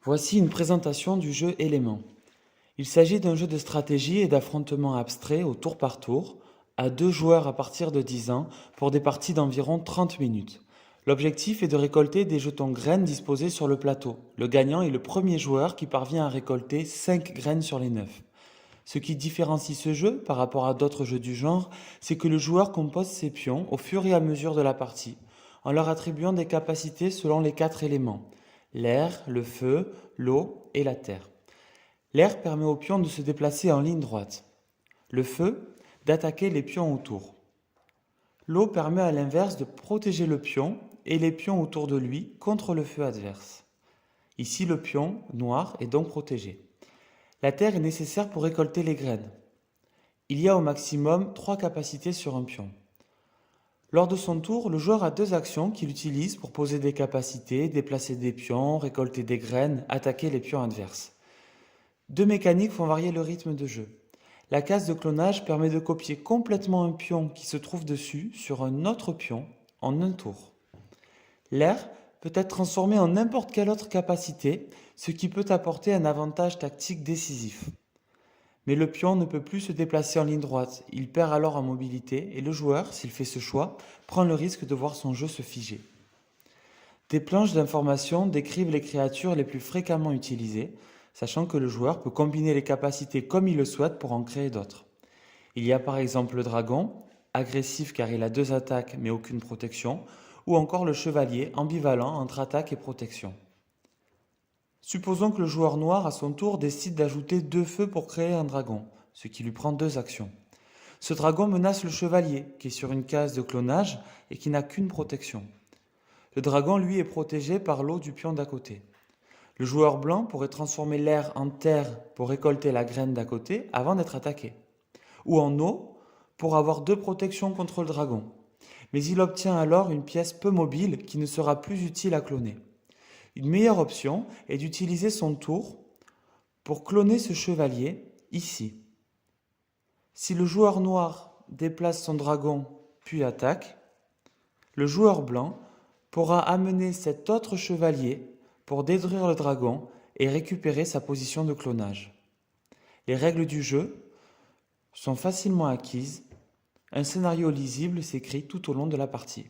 Voici une présentation du jeu Éléments. Il s'agit d'un jeu de stratégie et d'affrontement abstrait au tour par tour, à 2 joueurs à partir de 10 ans, pour des parties d'environ 30 minutes. L'objectif est de récolter des jetons graines disposés sur le plateau. Le gagnant est le premier joueur qui parvient à récolter 5 graines sur les 9. Ce qui différencie ce jeu par rapport à d'autres jeux du genre, c'est que le joueur compose ses pions au fur et à mesure de la partie, en leur attribuant des capacités selon les 4 éléments: l'air, le feu, l'eau et la terre. L'air permet aux pions de se déplacer en ligne droite. Le feu, d'attaquer les pions autour. L'eau permet à l'inverse de protéger le pion et les pions autour de lui contre le feu adverse. Ici, le pion noir est donc protégé. La terre est nécessaire pour récolter les graines. Il y a au maximum 3 capacités sur un pion. Lors de son tour, le joueur a 2 actions qu'il utilise pour poser des capacités, déplacer des pions, récolter des graines, attaquer les pions adverses. 2 mécaniques font varier le rythme de jeu. La case de clonage permet de copier complètement un pion qui se trouve dessus sur un autre pion en un tour. L'air peut être transformé en n'importe quelle autre capacité, ce qui peut apporter un avantage tactique décisif. Mais le pion ne peut plus se déplacer en ligne droite, il perd alors en mobilité et le joueur, s'il fait ce choix, prend le risque de voir son jeu se figer. Des planches d'informations décrivent les créatures les plus fréquemment utilisées, sachant que le joueur peut combiner les capacités comme il le souhaite pour en créer d'autres. Il y a par exemple le dragon, agressif car il a 2 attaques mais aucune protection, ou encore le chevalier, ambivalent entre attaque et protection. Supposons que le joueur noir à son tour décide d'ajouter 2 feux pour créer un dragon, ce qui lui prend 2 actions. Ce dragon menace le chevalier, qui est sur une case de clonage et qui n'a qu'une protection. Le dragon, lui, est protégé par l'eau du pion d'à côté. Le joueur blanc pourrait transformer l'air en terre pour récolter la graine d'à côté avant d'être attaqué. Ou en eau pour avoir 2 protections contre le dragon. Mais il obtient alors une pièce peu mobile qui ne sera plus utile à cloner. Une meilleure option est d'utiliser son tour pour cloner ce chevalier ici. Si le joueur noir déplace son dragon puis attaque, le joueur blanc pourra amener cet autre chevalier pour détruire le dragon et récupérer sa position de clonage. Les règles du jeu sont facilement acquises. Un scénario lisible s'écrit tout au long de la partie.